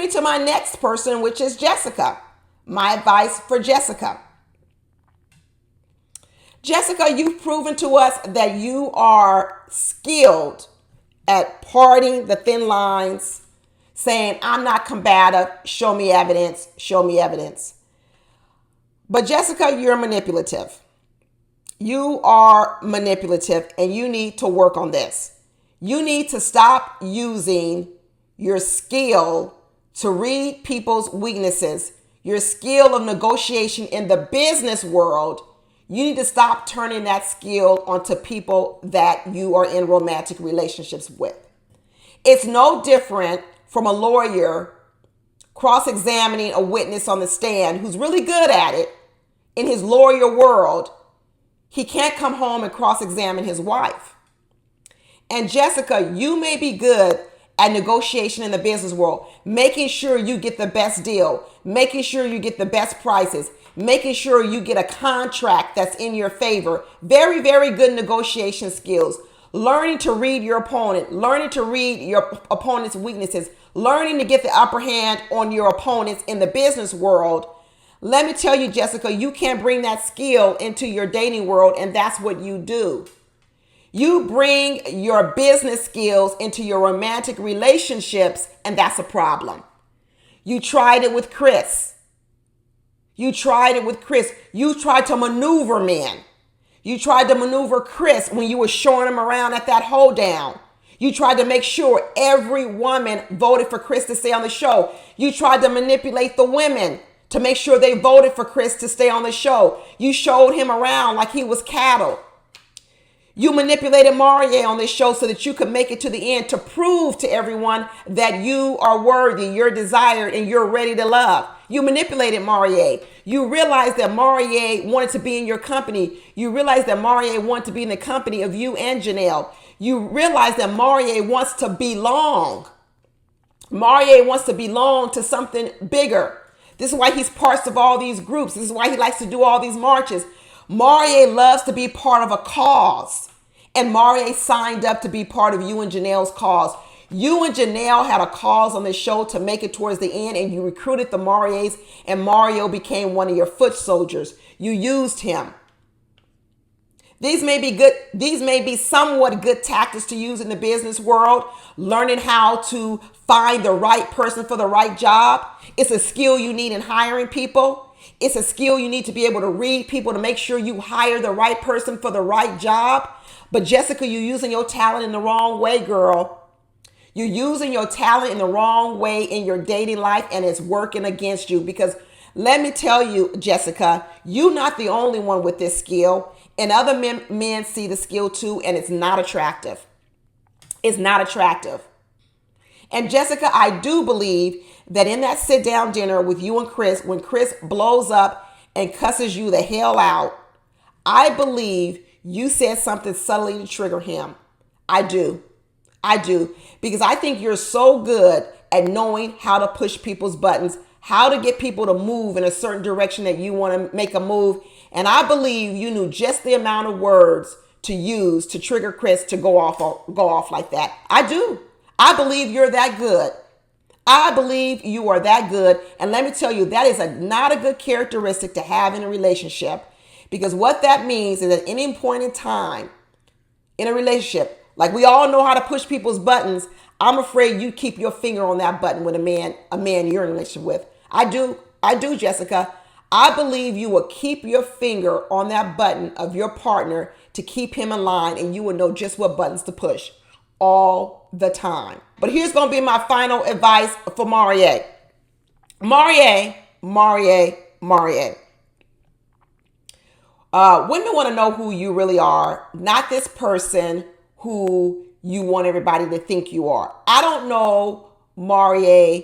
me to my next person, which is Jessica. My advice for Jessica. Jessica, you've proven to us that you are skilled at parting the thin lines, saying, I'm not combative, show me evidence, show me evidence. But Jessica, you're manipulative. You are manipulative, and you need to work on this. You need to stop using your skill to read people's weaknesses, your skill of negotiation in the business world. You need to stop turning that skill onto people that you are in romantic relationships with. It's no different from a lawyer cross-examining a witness on the stand who's really good at it in his lawyer world. He can't come home and cross-examine his wife. And Jessica, you may be good at negotiation in the business world, making sure you get the best deal, making sure you get the best prices, making sure you get a contract that's in your favor. Very, very good negotiation skills. Learning to read your opponent, learning to read your opponent's weaknesses, learning to get the upper hand on your opponents in the business world. Let me tell you, Jessica, you can't bring that skill into your dating world, and that's what you do. You bring your business skills into your romantic relationships, and that's a problem. You tried it with Chris. You tried to maneuver men. You tried to maneuver Chris when you were showing him around at that hoedown. You tried to make sure every woman voted for Chris to stay on the show. You tried to manipulate the women to make sure they voted for Chris to stay on the show. You showed him around like he was cattle. You manipulated Maurier on this show so that you could make it to the end to prove to everyone that you are worthy, you're desired, and you're ready to love. You manipulated Maurier. You realized that Maurier wanted to be in your company. You realized that Maurier wanted to be in the company of you and Janelle. You realized that Maurier wants to belong. Maurier wants to belong to something bigger. This is why he's part of all these groups. This is why he likes to do all these marches. Maurier loves to be part of a cause. And Maurier signed up to be part of you and Janelle's cause. You and Janelle had a cause on this show to make it towards the end, and you recruited the Mauriers, and Mario became one of your foot soldiers. You used him. These may be somewhat good tactics to use in the business world. Learning how to find the right person for the right job. It's a skill you need in hiring people. It's a skill you need to be able to read people to make sure you hire the right person for the right job. But Jessica, you're using your talent in the wrong way, girl. You're using your talent in the wrong way in your dating life, and it's working against you. Because let me tell you, Jessica, you're not the only one with this skill. And other men see the skill too, and it's not attractive. It's not attractive. And Jessica, I do believe that in that sit-down dinner with you and Chris, when Chris blows up and cusses you the hell out, I believe you said something subtly to trigger him. I do. Because I think you're so good at knowing how to push people's buttons, how to get people to move in a certain direction that you want to make a move. And I believe you knew just the amount of words to use to trigger Chris to go off like that. I do. I believe you're that good. I believe you are that good. And let me tell you, that is not a good characteristic to have in a relationship, because what that means is at any point in time in a relationship, like we all know how to push people's buttons, I'm afraid you keep your finger on that button with a man you're in a relationship with. I do, Jessica. I believe you will keep your finger on that button of your partner to keep him in line, and you will know just what buttons to push all the time. But here's going to be my final advice for Maurier. Maurier. Women want to know who you really are, not this person who you want everybody to think you are. I don't know, Maurier,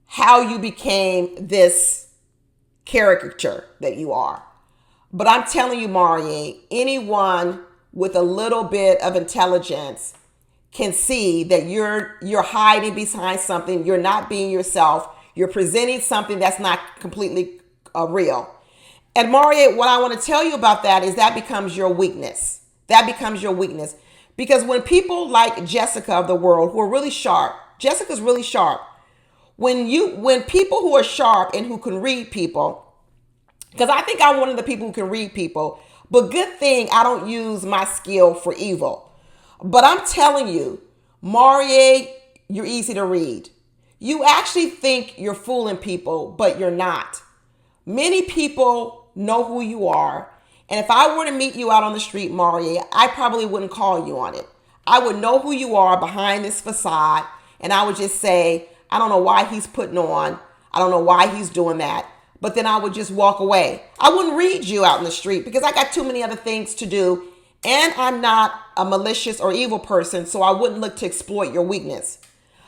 how you became this caricature that you are. But I'm telling you, Maurier, anyone with a little bit of intelligence can see that you're hiding behind something. You're not being yourself. You're presenting something that's not completely real. And Maurier, what I want to tell you about that is that becomes your weakness. That becomes your weakness. Because when people like Jessica of the world, who are really sharp, Jessica's really sharp. When people who are sharp and who can read people, because I think I'm one of the people who can read people, but good thing I don't use my skill for evil. But I'm telling you, Maurier, you're easy to read. You actually think you're fooling people, but you're not. Many people know who you are. And if I were to meet you out on the street, Maurier, I probably wouldn't call you on it. I would know who you are behind this facade. And I would just say, I don't know why he's putting on. I don't know why he's doing that. But then I would just walk away. I wouldn't read you out in the street because I got too many other things to do. And I'm not a malicious or evil person, so I wouldn't look to exploit your weakness.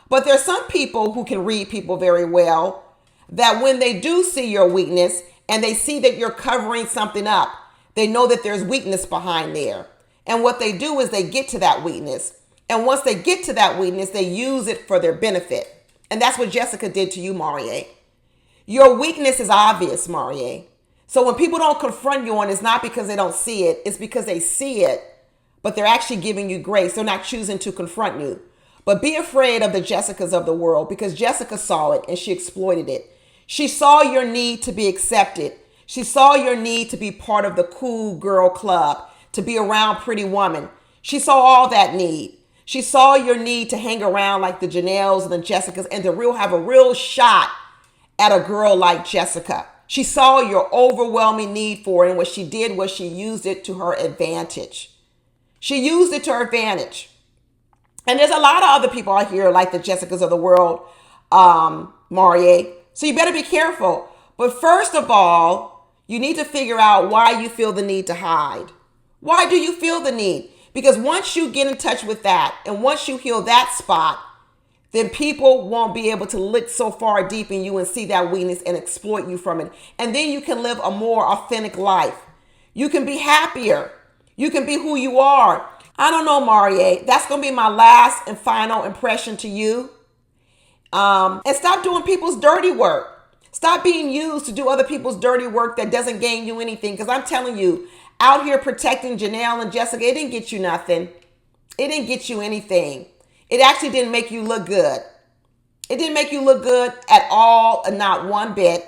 But there's some people who can read people very well, that when they do see your weakness and they see that you're covering something up, they know that there's weakness behind there. And what they do is they get to that weakness. And once they get to that weakness, they use it for their benefit. And that's what Jessica did to you, Maurier. Your weakness is obvious, Maurier. So when people don't confront you on it, it's not because they don't see it. It's because they see it, but they're actually giving you grace. They're not choosing to confront you. But be afraid of the Jessicas of the world, because Jessica saw it and she exploited it. She saw your need to be accepted. She saw your need to be part of the cool girl club, to be around pretty woman. She saw all that need. She saw your need to hang around like the Janelles and the Jessicas and to have a real shot at a girl like Jessica. She saw your overwhelming need for it, and what she did was she used it to her advantage. She used it to her advantage. And there's a lot of other people out here like the Jessicas of the world, Maurier. So you better be careful. But first of all, you need to figure out why you feel the need to hide. Why do you feel the need? Because once you get in touch with that, and once you heal that spot, then people won't be able to look so far deep in you and see that weakness and exploit you from it. And then you can live a more authentic life. You can be happier. You can be who you are. I don't know, Maurier. That's going to be my last and final impression to you. And stop doing people's dirty work. Stop being used to do other people's dirty work that doesn't gain you anything. Because I'm telling you, out here protecting Janelle and Jessica, it didn't get you nothing. It didn't get you anything. It actually didn't make you look good. It didn't make you look good at all, not one bit.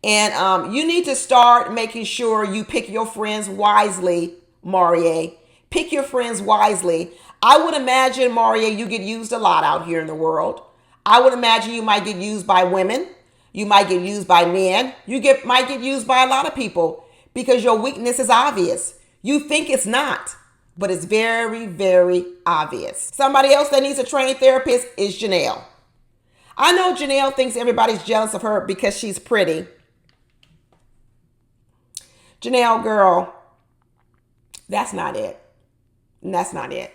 And you need to start making sure you pick your friends wisely, Maurier. Pick your friends wisely. I would imagine, Maurier, you get used a lot out here in the world. I would imagine you might get used by women. You might get used by men. Might get used by a lot of people because your weakness is obvious. You think it's not, but it's very, very obvious. Somebody else that needs a trained therapist is Janelle. I know Janelle thinks everybody's jealous of her because she's pretty. Janelle, girl, that's not it. That's not it.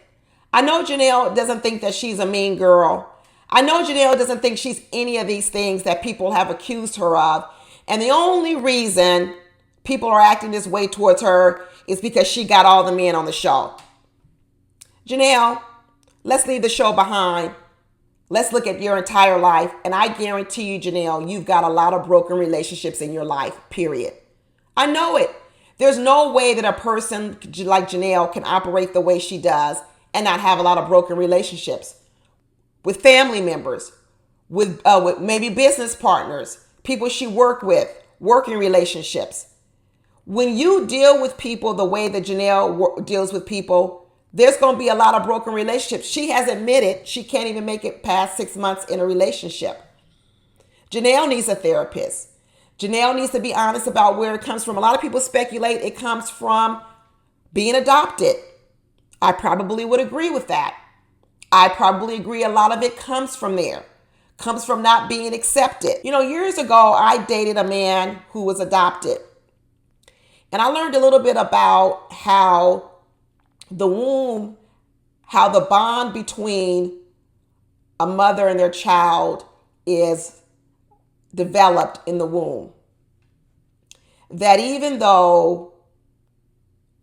I know Janelle doesn't think that she's a mean girl. I know Janelle doesn't think she's any of these things that people have accused her of. And the only reason people are acting this way towards her is because she got all the men on the show. Janelle, let's leave the show behind. Let's look at your entire life. And I guarantee you, Janelle, you've got a lot of broken relationships in your life, period. I know it. There's no way that a person like Janelle can operate the way she does and not have a lot of broken relationships with family members, with maybe business partners, people she worked with, working relationships. When you deal with people the way that Janelle deals with people, there's going to be a lot of broken relationships. She has admitted she can't even make it past 6 months in a relationship. Janelle needs a therapist. Janelle needs to be honest about where it comes from. A lot of people speculate it comes from being adopted. I probably would agree with that. I probably agree a lot of it comes from there. Comes from not being accepted. You know, years ago, I dated a man who was adopted. And I learned a little bit about how the womb, how the bond between a mother and their child is developed in the womb. That even though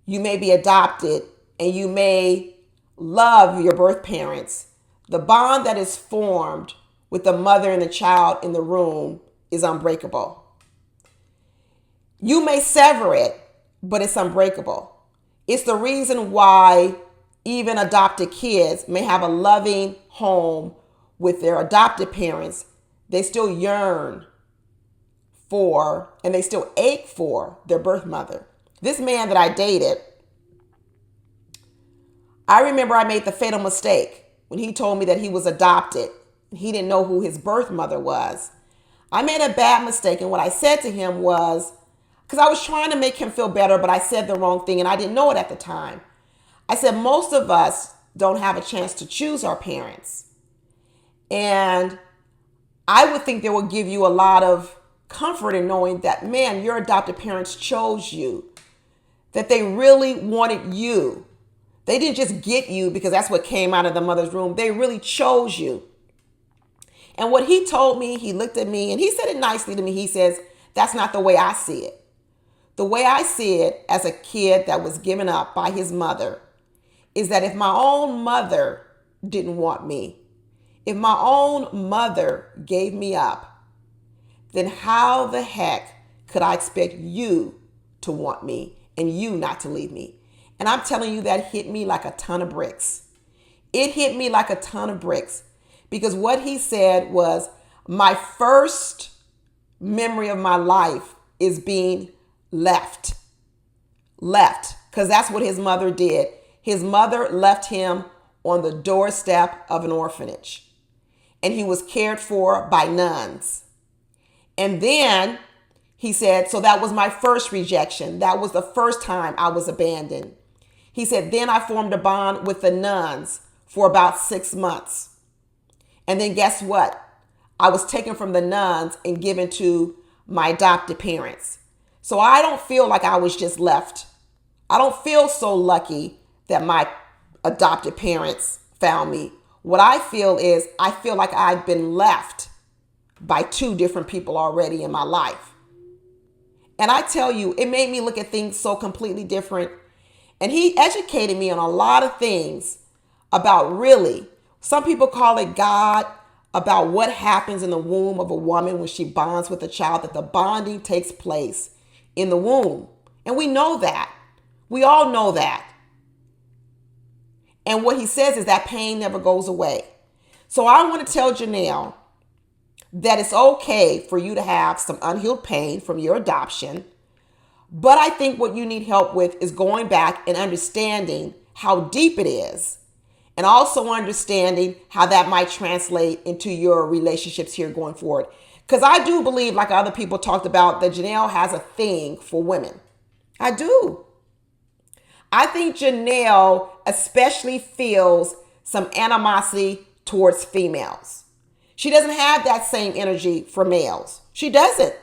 you may be adopted and you may love your birth parents, the bond that is formed with the mother and the child in the room is unbreakable. You may sever it, but it's unbreakable. It's the reason why even adopted kids may have a loving home with their adopted parents They still yearn for, and they still ache for their birth mother. This man that I dated, I remember I made the fatal mistake when he told me that he was adopted. He didn't know who his birth mother was. I made a bad mistake, and what I said to him was, because I was trying to make him feel better, but I said the wrong thing, and I didn't know it at the time. I said, most of us don't have a chance to choose our parents. And I would think they would give you a lot of comfort in knowing that, man, your adopted parents chose you, that they really wanted you. They didn't just get you because that's what came out of the mother's room. They really chose you. And what he told me, he looked at me and he said it nicely to me. He says, that's not the way I see it. The way I see it as a kid that was given up by his mother is that if my own mother didn't want me, if my own mother gave me up, then how the heck could I expect you to want me and you not to leave me? And I'm telling you, that hit me like a ton of bricks. It hit me like a ton of bricks, because what he said was, my first memory of my life is being left, because that's what his mother did. His mother left him on the doorstep of an orphanage, and he was cared for by nuns. And then he said, so that was my first rejection. That was the first time I was abandoned. He said, then I formed a bond with the nuns for about 6 months. And then guess what? I was taken from the nuns and given to my adopted parents. So I don't feel like I was just left. I don't feel so lucky that my adopted parents found me. What I feel is, I feel like I've been left by 2 different people already in my life. And I tell you, it made me look at things so completely different. And he educated me on a lot of things about, really, some people call it God, about what happens in the womb of a woman when she bonds with a child, that the bonding takes place in the womb. And we know that. We all know that. And what he says is that pain never goes away. So I want to tell Janelle that it's okay for you to have some unhealed pain from your adoption. But I think what you need help with is going back and understanding how deep it is, and also understanding how that might translate into your relationships here going forward. Because I do believe, like other people talked about, that Janelle has a thing for women. I do. I think Janelle especially feels some animosity towards females. She doesn't have that same energy for males. She doesn't.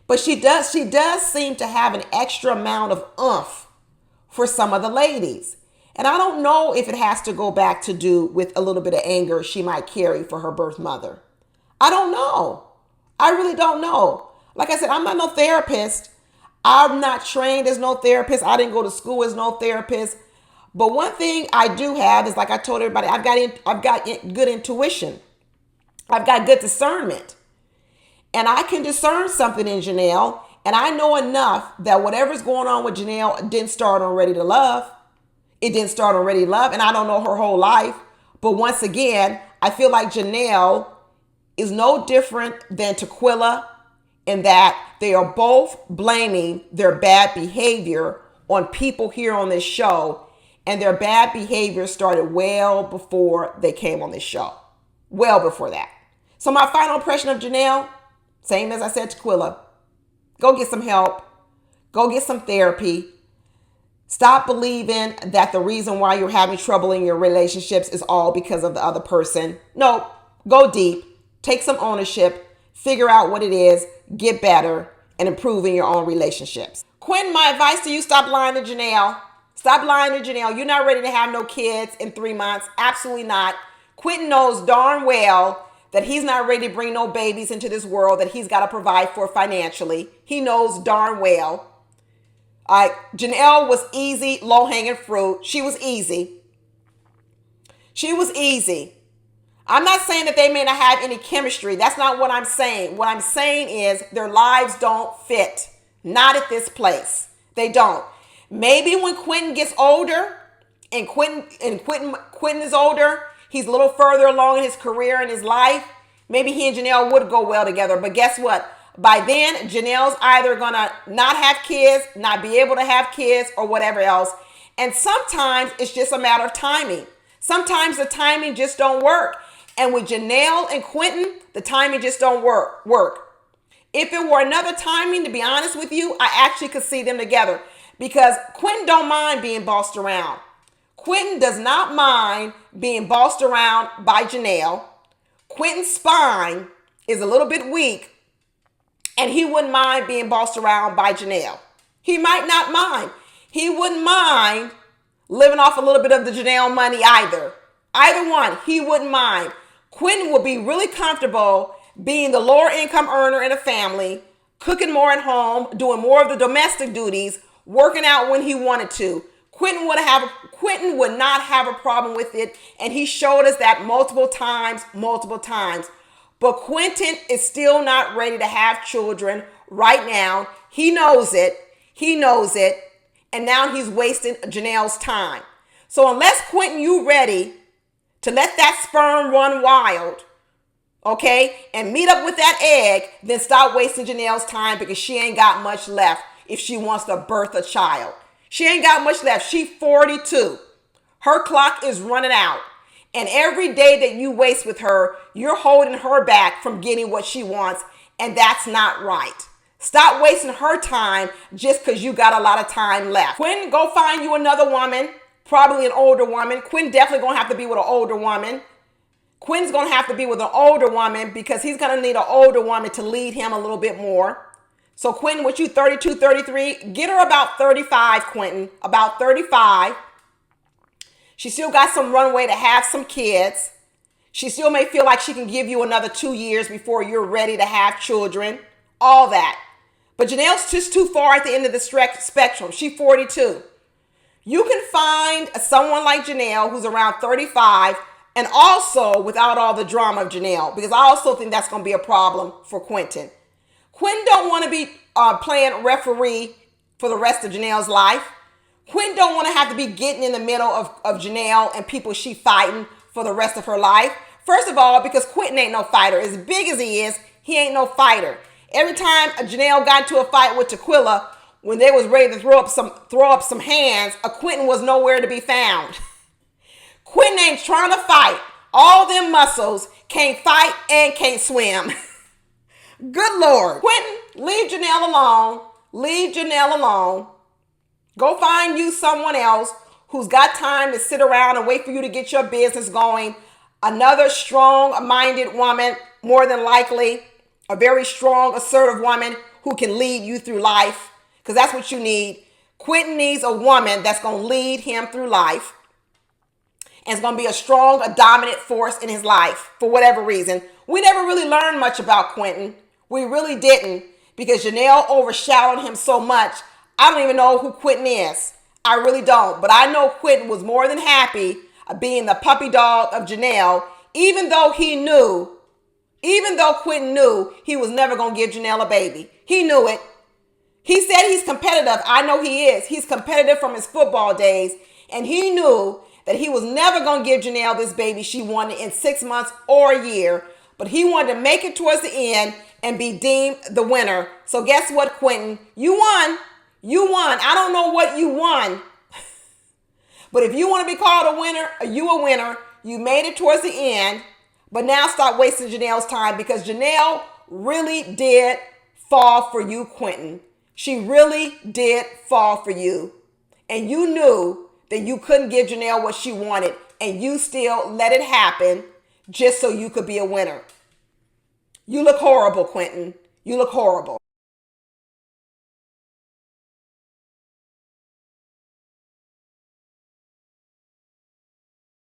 But she does seem to have an extra amount of oomph for some of the ladies. And I don't know if it has to go back to do with a little bit of anger she might carry for her birth mother. I don't know. I really don't know. Like I said, I'm not no therapist. I'm not trained as no therapist. I didn't go to school as no therapist. But one thing I do have is, like I told everybody, I've got good intuition. I've got good discernment. And I can discern something in Janelle. And I know enough that whatever's going on with Janelle didn't start on Ready to Love. It didn't start on Ready to Love. And I don't know her whole life. But once again, I feel like Janelle is no different than Tequila, in that they are both blaming their bad behavior on people here on this show. And their bad behavior started well before they came on this show. Well before that. So my final impression of Janelle, same as I said to Tequila, go get some help. Go get some therapy. Stop believing that the reason why you're having trouble in your relationships is all because of the other person. No, go deep. Take some ownership. Figure out what it is. Get better and improve in your own relationships. Quinton, my advice to you, stop lying to Janelle. Stop lying to Janelle. You're not ready to have no kids in 3 months. Absolutely not. Quinton knows darn well that he's not ready to bring no babies into this world that he's got to provide for financially. He knows darn well. Janelle was easy, low-hanging fruit. She was easy. She was easy. I'm not saying that they may not have any chemistry. That's not what I'm saying. What I'm saying is their lives don't fit. Not at this place. They don't. Maybe when Quinton gets older, and Quinton is older, he's a little further along in his career and his life, maybe he and Janelle would go well together. But guess what? By then, Janelle's either gonna not have kids, not be able to have kids, or whatever else. And sometimes it's just a matter of timing. Sometimes the timing just don't work. And with Janelle and Quinton, the timing just don't work. If it were another timing, to be honest with you, I actually could see them together, because Quinton don't mind being bossed around. Quinton does not mind being bossed around by Janelle. Quinton's spine is a little bit weak, and he wouldn't mind being bossed around by Janelle. He might not mind. He wouldn't mind living off a little bit of the Janelle money either. Either one, he wouldn't mind. Quinton would be really comfortable being the lower income earner in a family, cooking more at home, doing more of the domestic duties, working out when he wanted to. Quinton would not have a problem with it, and he showed us that multiple times. But Quinton is still not ready to have children right now. He knows it, and now he's wasting Janelle's time. So unless, Quinton, you ready to let that sperm run wild, okay, and meet up with that egg, then stop wasting Janelle's time, because she ain't got much left if she wants to birth a child. She ain't got much left. She's 42. Her clock is running out. And every day that you waste with her, you're holding her back from getting what she wants, and that's not right. Stop wasting her time just because you got a lot of time left. Quinton, go find you another woman, probably an older woman. Quinton definitely going to have to be with an older woman. Quinton's going to have to be with an older woman, because he's going to need an older woman to lead him a little bit more. So Quinton, with you 32, 33, get her about 35, Quinton, about 35. She still got some runway to have some kids. She still may feel like she can give you another 2 years before you're ready to have children, all that. But Janelle's just too far at the end of the spectrum. She's 42. You can find someone like Janelle who's around 35, and also without all the drama of Janelle, because I also think that's going to be a problem for Quinton. Quinton don't want to be playing referee for the rest of Janelle's life. Quinton don't want to have to be getting in the middle of Janelle and people she fighting for the rest of her life. First of all, because Quinton ain't no fighter. As big as he is, he ain't no fighter. Every time Janelle got into a fight with Tequila, when they was ready to throw up some hands, Quinton was nowhere to be found. Quinton ain't trying to fight. All them muscles can't fight and can't swim. Good Lord. Quinton, leave Janelle alone. Leave Janelle alone. Go find you someone else who's got time to sit around and wait for you to get your business going. Another strong-minded woman, more than likely. A very strong, assertive woman who can lead you through life, because that's what you need. Quinton needs a woman that's going to lead him through life, and it's going to be a strong, a dominant force in his life for whatever reason. We never really learned much about Quinton. We really didn't, because Janelle overshadowed him so much. I don't even know who Quinton is. I really don't. But I know Quinton was more than happy being the puppy dog of Janelle, even though Quinton knew he was never going to give Janelle a baby. He knew it. He said he's competitive. I know he is. He's competitive from his football days. And he knew that he was never going to give Janelle this baby she wanted in 6 months or a year. But he wanted to make it towards the end and be deemed the winner. So guess what, Quinton? You won. You won. I don't know what you won. But if you want to be called a winner, you a winner. You made it towards the end. But now stop wasting Janelle's time, because Janelle really did fall for you, Quinton. She really did fall for you. And you knew that you couldn't give Janelle what she wanted, and you still let it happen just so you could be a winner. You look horrible, Quinton. You look horrible.